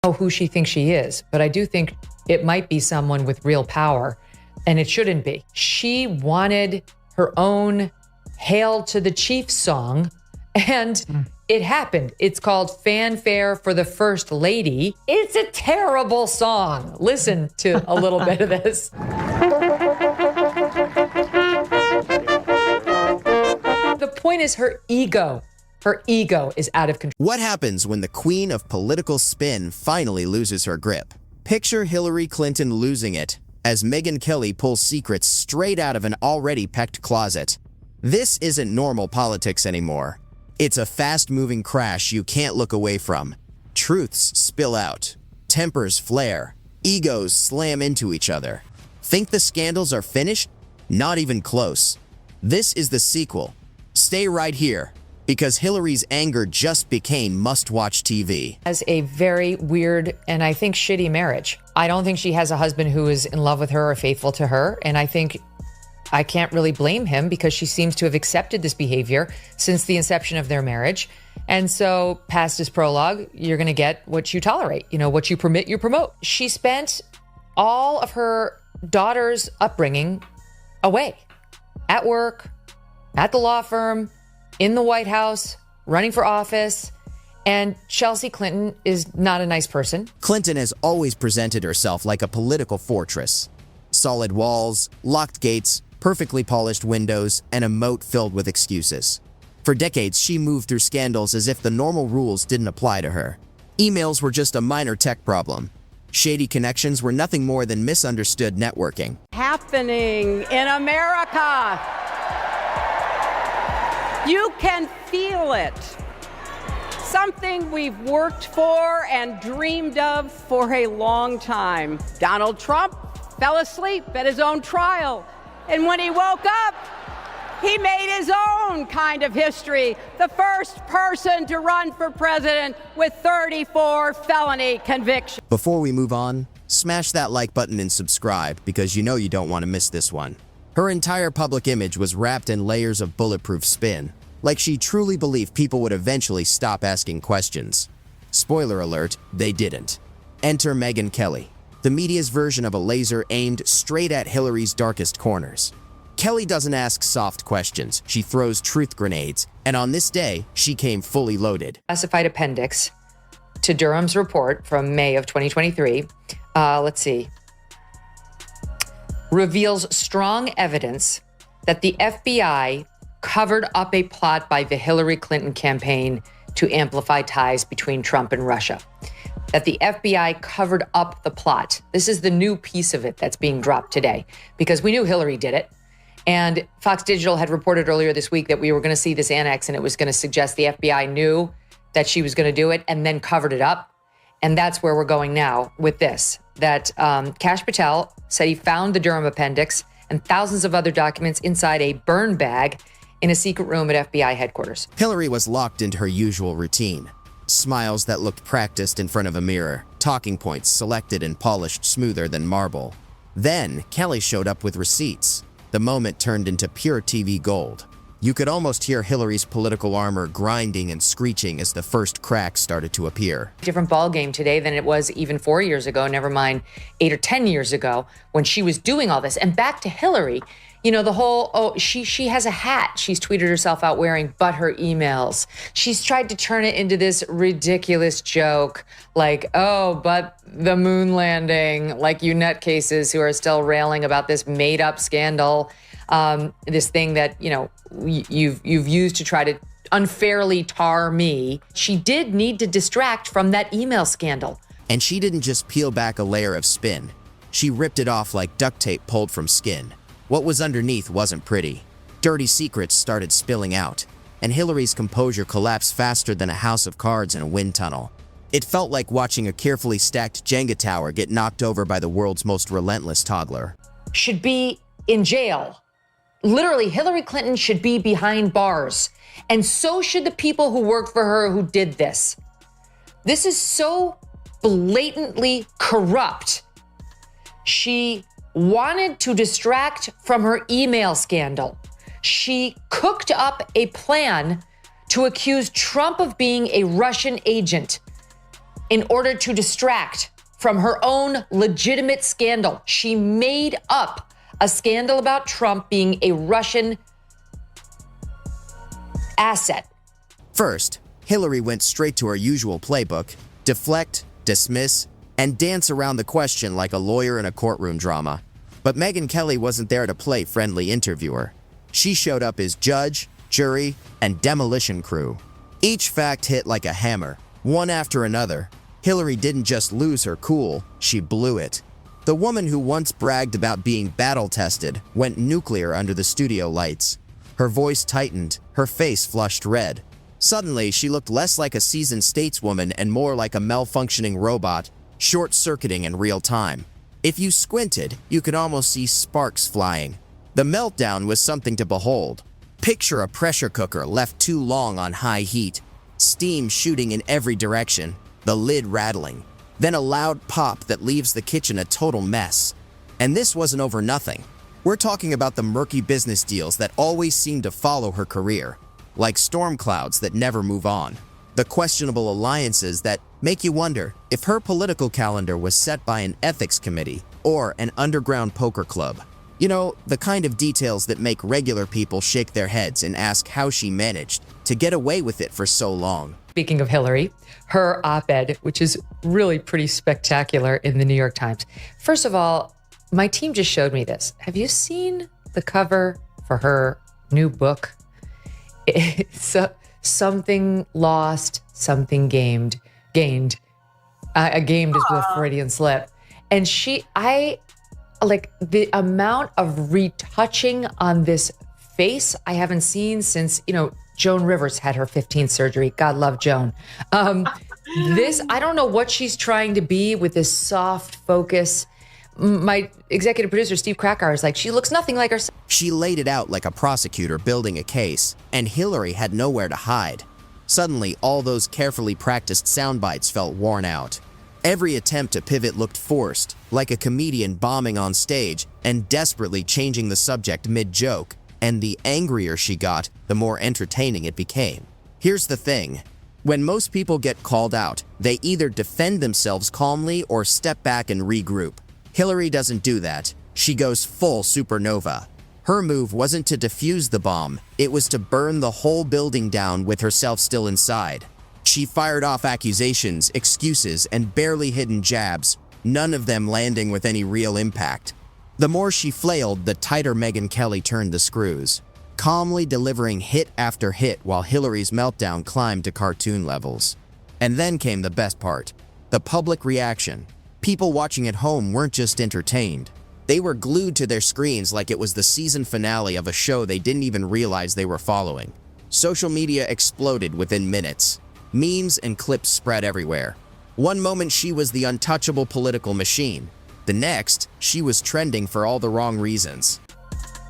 know who she thinks she is, but I do think it might be someone with real power, and it shouldn't be. She wanted her own Hail to the Chief song, and it happened. It's called Fanfare for the First Lady. It's a terrible song. Listen to a little bit of this. The point is her ego. Her ego is out of control. What happens when the queen of political spin finally loses her grip? Picture Hillary Clinton losing it as Megyn Kelly pulls secrets straight out of an already packed closet. This isn't normal politics anymore. It's a fast-moving crash you can't look away from. Truths spill out. Tempers flare. Egos slam into each other. Think the scandals are finished? Not even close. This is the sequel. Stay right here, because Hillary's anger just became must-watch TV. Has a very weird and I think shitty marriage. I don't think she has a husband who is in love with her or faithful to her. And I think I can't really blame him because she seems to have accepted this behavior since the inception of their marriage. And so past this prologue, you're going to get what you tolerate. You know, what you permit, you promote. She spent all of her daughter's upbringing away, at work, at the law firm, in the White House, running for office, and Chelsea Clinton is not a nice person. Clinton has always presented herself like a political fortress. Solid walls, locked gates, perfectly polished windows, and a moat filled with excuses. For decades, she moved through scandals as if the normal rules didn't apply to her. Emails were just a minor tech problem. Shady connections were nothing more than misunderstood networking. Happening in America. You can feel it. Something we've worked for and dreamed of for a long time. Donald Trump fell asleep at his own trial. And when he woke up, he made his own kind of history. The first person to run for president with 34 felony convictions. Before we move on, smash that like button and subscribe because you know you don't want to miss this one. Her entire public image was wrapped in layers of bulletproof spin, like she truly believed people would eventually stop asking questions. Spoiler alert, they didn't. Enter Megyn Kelly, the media's version of a laser aimed straight at Hillary's darkest corners. Kelly doesn't ask soft questions, she throws truth grenades, and on this day, she came fully loaded. Classified appendix to Durham's report from May of 2023. Let's see. Reveals strong evidence that the FBI covered up a plot by the Hillary Clinton campaign to amplify ties between Trump and Russia. That the FBI covered up the plot. This is the new piece of it that's being dropped today because we knew Hillary did it. And Fox Digital had reported earlier this week that we were going to see this annex and it was going to suggest the FBI knew that she was going to do it and then covered it up. And that's where we're going now with this, that Kash Patel said he found the Durham appendix and thousands of other documents inside a burn bag in a secret room at FBI headquarters. Hillary was locked into her usual routine. Smiles that looked practiced in front of a mirror, talking points selected and polished smoother than marble. Then, Kelly showed up with receipts. The moment turned into pure TV gold. You could almost hear Hillary's political armor grinding and screeching as the first cracks started to appear. Different ballgame today than it was even 4 years ago, never mind 8 or 10 years ago when she was doing all this. And back to Hillary, you know, the whole, she has a hat she's tweeted herself out wearing, but her emails. She's tried to turn it into this ridiculous joke, like, oh, but the moon landing, like you nutcases who are still railing about this made up scandal, this thing that, you know, you've used to try to unfairly tar me. She did need to distract from that email scandal. And she didn't just peel back a layer of spin. She ripped it off like duct tape pulled from skin. What was underneath wasn't pretty. Dirty secrets started spilling out, and Hillary's composure collapsed faster than a house of cards in a wind tunnel. It felt like watching a carefully stacked Jenga tower get knocked over by the world's most relentless toddler. Should be in jail. Literally, Hillary Clinton should be behind bars. And so should the people who worked for her who did this. This is so blatantly corrupt. She wanted to distract from her email scandal. She cooked up a plan to accuse Trump of being a Russian agent. in order to distract from her own legitimate scandal. She made up a scandal about Trump being a Russian asset. First, Hillary went straight to her usual playbook: deflect, dismiss, and dance around the question like a lawyer in a courtroom drama. But Megyn Kelly wasn't there to play friendly interviewer. She showed up as judge, jury, and demolition crew. Each fact hit like a hammer, one after another. Hillary didn't just lose her cool, she blew it. The woman who once bragged about being battle-tested went nuclear under the studio lights. Her voice tightened, her face flushed red. Suddenly, she looked less like a seasoned stateswoman and more like a malfunctioning robot, short-circuiting in real time. If you squinted, you could almost see sparks flying. The meltdown was something to behold. Picture a pressure cooker left too long on high heat, steam shooting in every direction, the lid rattling, then a loud pop that leaves the kitchen a total mess. And this wasn't over nothing. We're talking about the murky business deals that always seem to follow her career, like storm clouds that never move on. The questionable alliances that make you wonder if her political calendar was set by an ethics committee or an underground poker club. You know, the kind of details that make regular people shake their heads and ask how she managed to get away with it for so long. Speaking of Hillary, her op-ed, which is really pretty spectacular in the New York Times. First of all, my team just showed me this. Have you seen the cover for her new book? It's something lost, something gained. Gained is with a Freudian slip. And like the amount of retouching on this face I haven't seen since, Joan Rivers had her 15th surgery. God love Joan. I don't know what she's trying to be with this soft focus. My executive producer, Steve Krakauer, is like, she looks nothing like herself. She laid it out like a prosecutor building a case, and Hillary had nowhere to hide. Suddenly, all those carefully practiced sound bites felt worn out. Every attempt to pivot looked forced, like a comedian bombing on stage and desperately changing the subject mid-joke. And the angrier she got, the more entertaining it became. Here's the thing. When most people get called out, they either defend themselves calmly or step back and regroup. Hillary doesn't do that. She goes full supernova. Her move wasn't to defuse the bomb, it was to burn the whole building down with herself still inside. She fired off accusations, excuses, and barely hidden jabs, none of them landing with any real impact. The more she flailed, the tighter Megyn Kelly turned the screws, calmly delivering hit after hit while Hillary's meltdown climbed to cartoon levels. And then came the best part, the public reaction. People watching at home weren't just entertained. They were glued to their screens like it was the season finale of a show they didn't even realize they were following. Social media exploded within minutes. Memes and clips spread everywhere. One moment she was the untouchable political machine. The next, she was trending for all the wrong reasons.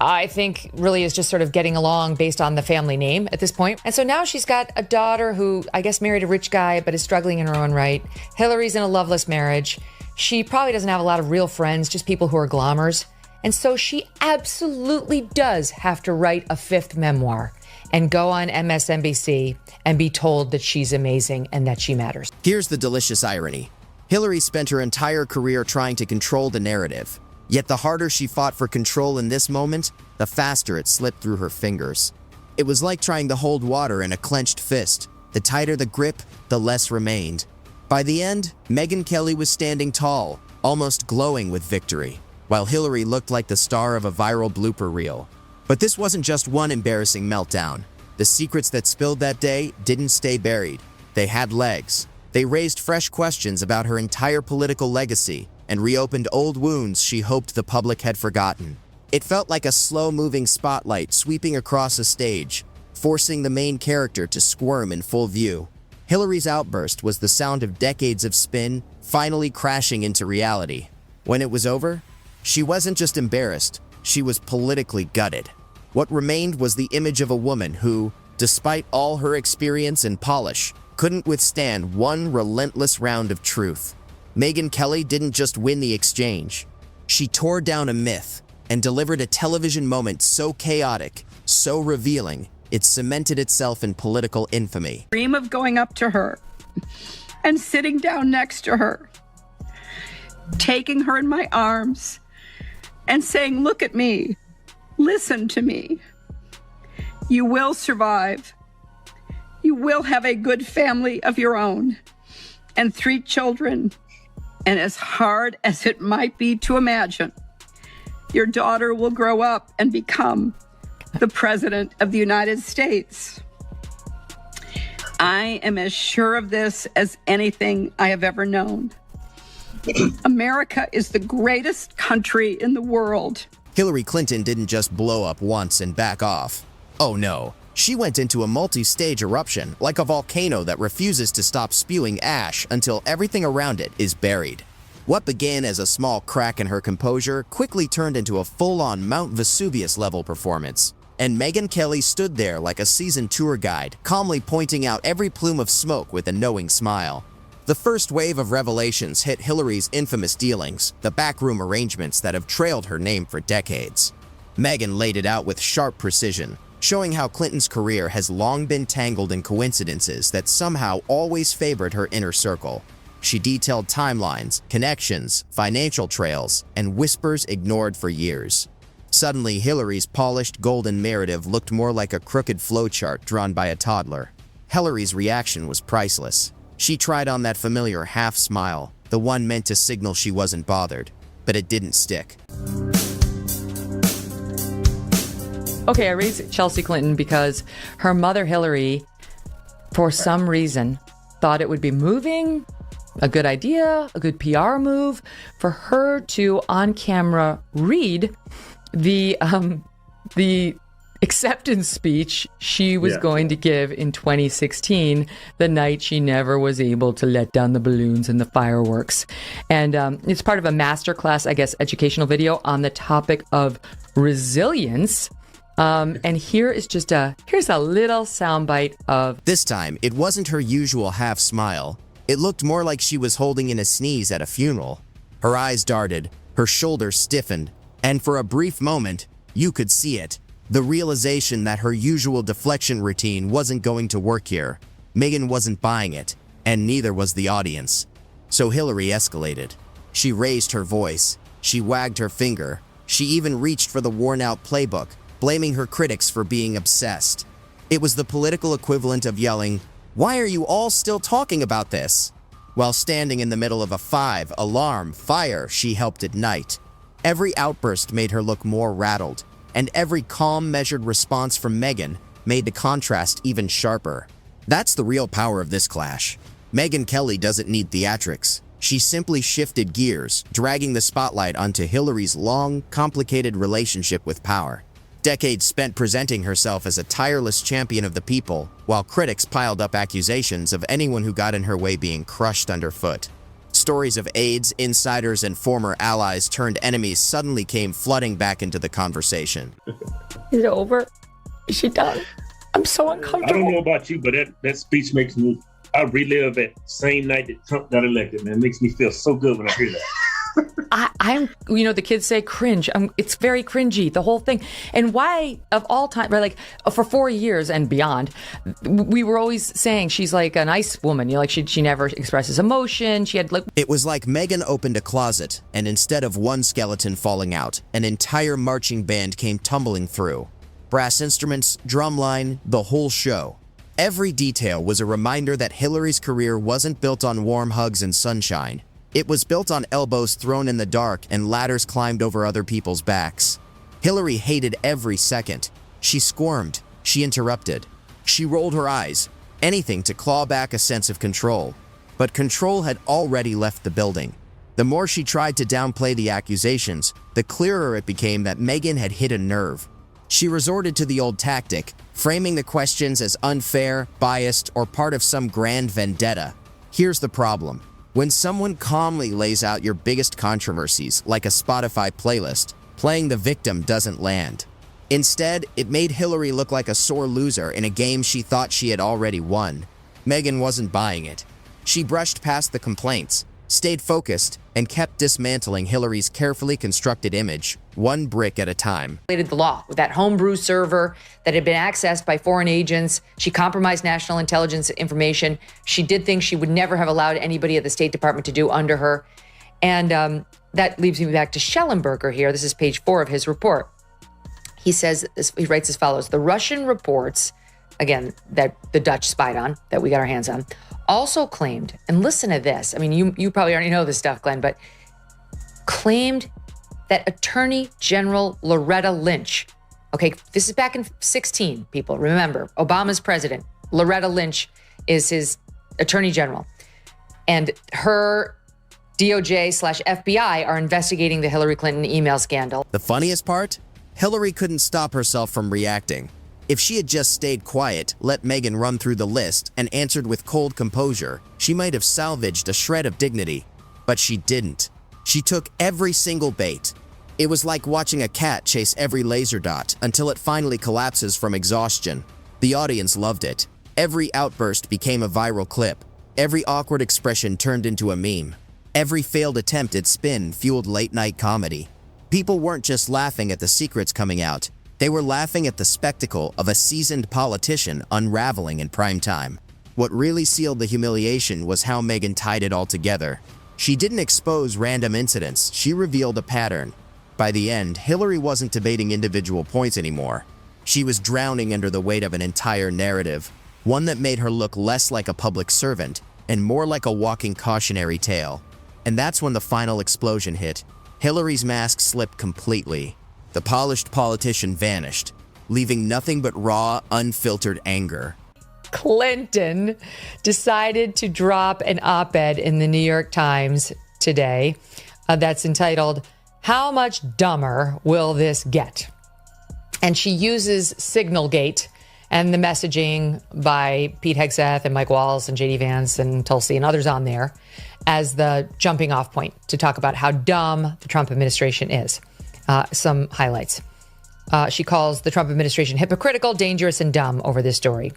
I think really is just sort of getting along based on the family name at this point. And so now she's got a daughter who I guess married a rich guy but is struggling in her own right. Hillary's in a loveless marriage. She probably doesn't have a lot of real friends, just people who are glamours. And so she absolutely does have to write a fifth memoir and go on MSNBC and be told that she's amazing and that she matters. Here's the delicious irony. Hillary spent her entire career trying to control the narrative. Yet the harder she fought for control in this moment, the faster it slipped through her fingers. It was like trying to hold water in a clenched fist. The tighter the grip, the less remained. By the end, Megyn Kelly was standing tall, almost glowing with victory, while Hillary looked like the star of a viral blooper reel. But this wasn't just one embarrassing meltdown. The secrets that spilled that day didn't stay buried. They had legs. They raised fresh questions about her entire political legacy and reopened old wounds she hoped the public had forgotten. It felt like a slow-moving spotlight sweeping across a stage, forcing the main character to squirm in full view. Hillary's outburst was the sound of decades of spin finally crashing into reality. When it was over, she wasn't just embarrassed, she was politically gutted. What remained was the image of a woman who, despite all her experience and polish, couldn't withstand one relentless round of truth. Megyn Kelly didn't just win the exchange. She tore down a myth and delivered a television moment so chaotic, so revealing, it cemented itself in political infamy. Dream of going up to her and sitting down next to her, taking her in my arms and saying, "Look at me, listen to me. You will survive. You will have a good family of your own and 3 children. And as hard as it might be to imagine, your daughter will grow up and become the President of the United States. I am as sure of this as anything I have ever known. America is the greatest country in the world." Hillary Clinton didn't just blow up once and back off. Oh no, she went into a multi-stage eruption like a volcano that refuses to stop spewing ash until everything around it is buried. What began as a small crack in her composure quickly turned into a full-on Mount Vesuvius-level performance. And Megyn Kelly stood there like a seasoned tour guide, calmly pointing out every plume of smoke with a knowing smile. The first wave of revelations hit Hillary's infamous dealings, the backroom arrangements that have trailed her name for decades. Megyn laid it out with sharp precision, showing how Clinton's career has long been tangled in coincidences that somehow always favored her inner circle. She detailed timelines, connections, financial trails, and whispers ignored for years. Suddenly, Hillary's polished golden narrative looked more like a crooked flowchart drawn by a toddler. Hillary's reaction was priceless. She tried on that familiar half smile, the one meant to signal she wasn't bothered, but it didn't stick. Okay, I raised Chelsea Clinton because her mother, Hillary, for some reason, thought it would be moving, a good idea, a good PR move, for her to, on camera, read the acceptance speech she was going to give in 2016, the night she never was able to let down the balloons and the fireworks. And it's part of a masterclass, I guess, educational video on the topic of resilience. And here's a little soundbite of... This time, it wasn't her usual half smile. It looked more like she was holding in a sneeze at a funeral. Her eyes darted, her shoulders stiffened, and for a brief moment, you could see it. The realization that her usual deflection routine wasn't going to work here. Megyn wasn't buying it, and neither was the audience. So Hillary escalated. She raised her voice. She wagged her finger. She even reached for the worn-out playbook, blaming her critics for being obsessed. It was the political equivalent of yelling, "Why are you all still talking about this?" While standing in the middle of a 5-alarm fire she helped ignite. Every outburst made her look more rattled, and every calm, measured response from Megyn made the contrast even sharper. That's the real power of this clash. Megyn Kelly doesn't need theatrics. She simply shifted gears, dragging the spotlight onto Hillary's long, complicated relationship with power. Decades spent presenting herself as a tireless champion of the people, while critics piled up accusations of anyone who got in her way being crushed underfoot. Stories of aides, insiders, and former allies turned enemies suddenly came flooding back into the conversation. Is it over? Is she done? I'm so uncomfortable. I don't know about you, but that speech makes me, I relive that same night that Trump got elected, man. It makes me feel so good when I hear that. I'm, the kids say cringe. It's very cringy, the whole thing. And why, of all time, right, like for 4 years and beyond, we were always saying she's like a nice woman. Like she never expresses emotion. She had like... It was like Megyn opened a closet, and instead of one skeleton falling out, an entire marching band came tumbling through. Brass instruments, drumline, the whole show. Every detail was a reminder that Hillary's career wasn't built on warm hugs and sunshine. It was built on elbows thrown in the dark and ladders climbed over other people's backs. Hillary hated every second. She squirmed. She interrupted. She rolled her eyes. Anything to claw back a sense of control. But control had already left the building. The more she tried to downplay the accusations, the clearer it became that Megyn had hit a nerve. She resorted to the old tactic, framing the questions as unfair, biased, or part of some grand vendetta. Here's the problem. When someone calmly lays out your biggest controversies, like a Spotify playlist, playing the victim doesn't land. Instead, it made Hillary look like a sore loser in a game she thought she had already won. Megyn wasn't buying it. She brushed past the complaints, stayed focused, and kept dismantling Hillary's carefully constructed image, one brick at a time. The law with that homebrew server that had been accessed by foreign agents. She compromised national intelligence information. She did things she would never have allowed anybody at the State Department to do under her. And that leads me back to Schellenberger here. This is page 4 of his report. He writes as follows: the Russian reports, again, that the Dutch spied on, that we got our hands on, also claimed, and listen to this. I mean, you probably already know this stuff, Glenn, but claimed that Attorney General Loretta Lynch, okay, this is back in 2016, people, remember, Obama's president. Loretta Lynch is his Attorney General. And her DOJ/FBI are investigating the Hillary Clinton email scandal. The funniest part? Hillary couldn't stop herself from reacting. If she had just stayed quiet, let Megyn run through the list, and answered with cold composure, she might have salvaged a shred of dignity. But she didn't. She took every single bait. It was like watching a cat chase every laser dot until it finally collapses from exhaustion. The audience loved it. Every outburst became a viral clip. Every awkward expression turned into a meme. Every failed attempt at spin fueled late-night comedy. People weren't just laughing at the secrets coming out. They were laughing at the spectacle of a seasoned politician unraveling in prime time. What really sealed the humiliation was how Megyn tied it all together. She didn't expose random incidents, she revealed a pattern. By the end, Hillary wasn't debating individual points anymore. She was drowning under the weight of an entire narrative, one that made her look less like a public servant and more like a walking cautionary tale. And that's when the final explosion hit. Hillary's mask slipped completely. The polished politician vanished, leaving nothing but raw, unfiltered anger. Clinton decided to drop an op-ed in the New York Times today that's entitled, "How much dumber will this get?" And she uses Signalgate and the messaging by Pete Hegseth and Mike Walls and JD Vance and Tulsi and others on there as the jumping off point to talk about how dumb the Trump administration is. Some highlights. She calls the Trump administration hypocritical, dangerous, and dumb over this story.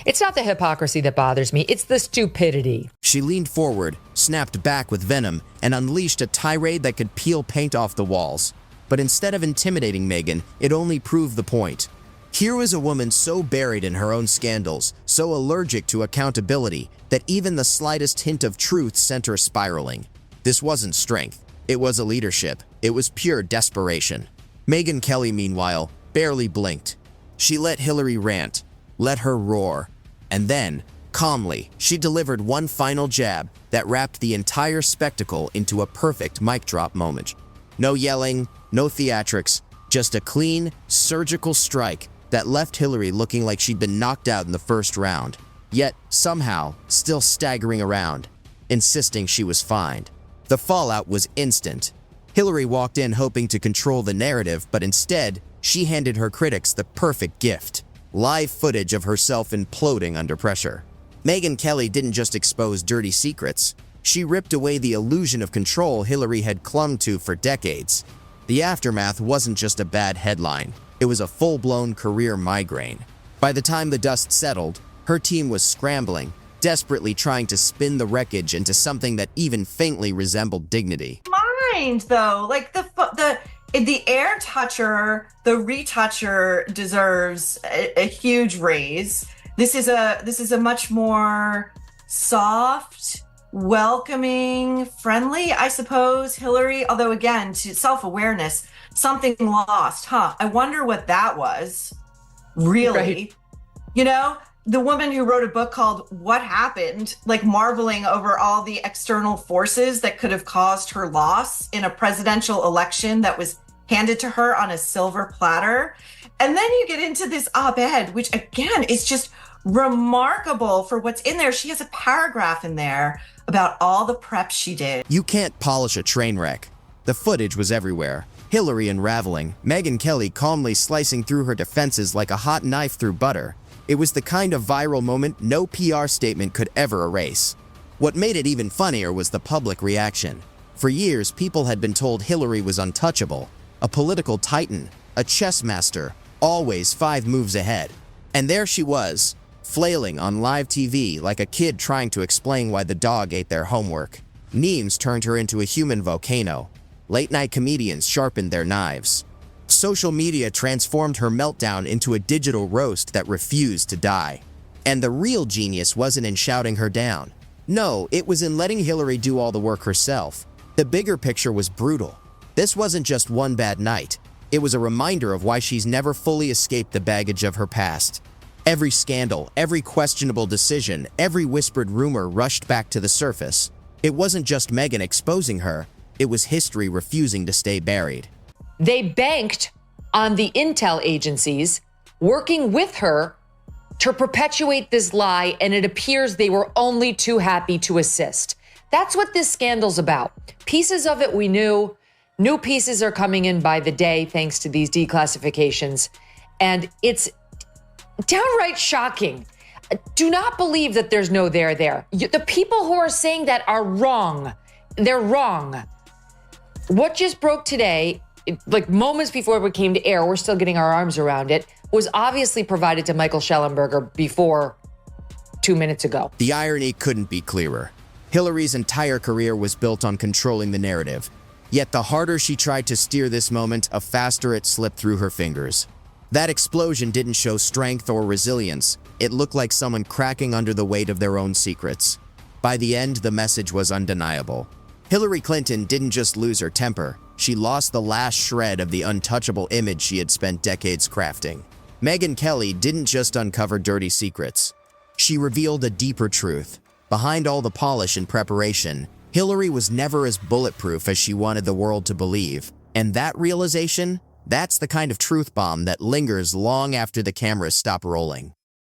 It's not the hypocrisy that bothers me, it's the stupidity. She leaned forward, snapped back with venom, and unleashed a tirade that could peel paint off the walls. But instead of intimidating Megyn, it only proved the point. Here was a woman so buried in her own scandals, so allergic to accountability, that even the slightest hint of truth sent her spiraling. This wasn't strength. It was a leadership. It was pure desperation. Megyn Kelly, meanwhile, barely blinked. She let Hillary rant, let her roar, and then, calmly, she delivered one final jab that wrapped the entire spectacle into a perfect mic drop moment. No yelling, no theatrics, just a clean, surgical strike that left Hillary looking like she'd been knocked out in the first round, yet somehow still staggering around, insisting she was fine. The fallout was instant. Hillary walked in hoping to control the narrative, but instead, she handed her critics the perfect gift: live footage of herself imploding under pressure. Megyn Kelly didn't just expose dirty secrets. She ripped away the illusion of control Hillary had clung to for decades. The aftermath wasn't just a bad headline. It was a full-blown career migraine. By the time the dust settled, her team was scrambling, desperately trying to spin the wreckage into something that even faintly resembled dignity. Mind though, like the air toucher, the retoucher deserves a huge raise. This is a much more soft, welcoming, friendly, I suppose, Hillary. Although again, to self-awareness, something lost, huh? I wonder what that was. Really, right. You know. The woman who wrote a book called What Happened, like marveling over all the external forces that could have caused her loss in a presidential election that was handed to her on a silver platter. And then you get into this op-ed, which again is just remarkable for what's in there. She has a paragraph in there about all the prep she did. You can't polish a train wreck. The footage was everywhere. Hillary unraveling, Megyn Kelly calmly slicing through her defenses like a hot knife through butter. It was the kind of viral moment no PR statement could ever erase. What made it even funnier was the public reaction. For years, people had been told Hillary was untouchable, a political titan, a chess master, always 5 moves ahead. And there she was, flailing on live TV like a kid trying to explain why the dog ate their homework. Memes turned her into a human volcano. Late-night comedians sharpened their knives. Social media transformed her meltdown into a digital roast that refused to die. And the real genius wasn't in shouting her down. No, it was in letting Hillary do all the work herself. The bigger picture was brutal. This wasn't just one bad night. It was a reminder of why she's never fully escaped the baggage of her past. Every scandal, every questionable decision, every whispered rumor rushed back to the surface. It wasn't just Meghan exposing her, it was history refusing to stay buried. They banked on the intel agencies working with her to perpetuate this lie, and it appears they were only too happy to assist. That's what this scandal's about. Pieces of it we knew. New pieces are coming in by the day thanks to these declassifications. And it's downright shocking. Do not believe that there's no there there. The people who are saying that are wrong. They're wrong. What just broke today, like moments before we came to air, we're still getting our arms around it, was obviously provided to Michael Schellenberger before 2 minutes ago. The irony couldn't be clearer. Hillary's entire career was built on controlling the narrative. Yet the harder she tried to steer this moment, the faster it slipped through her fingers. That explosion didn't show strength or resilience. It looked like someone cracking under the weight of their own secrets. By the end, the message was undeniable. Hillary Clinton didn't just lose her temper. She lost the last shred of the untouchable image she had spent decades crafting. Megyn Kelly didn't just uncover dirty secrets. She revealed a deeper truth. Behind all the polish and preparation, Hillary was never as bulletproof as she wanted the world to believe. And that realization, that's the kind of truth bomb that lingers long after the cameras stop rolling.